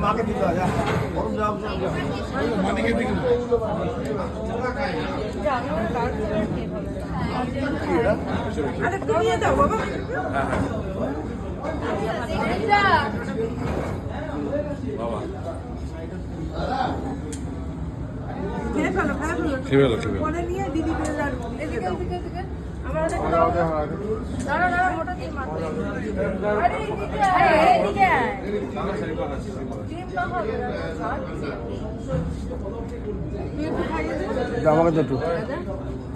মাকে দিতে হয় মাকে দিকে নিয়ে যাও বাবা ফোনে নিয়ে দিদি আমাকে তো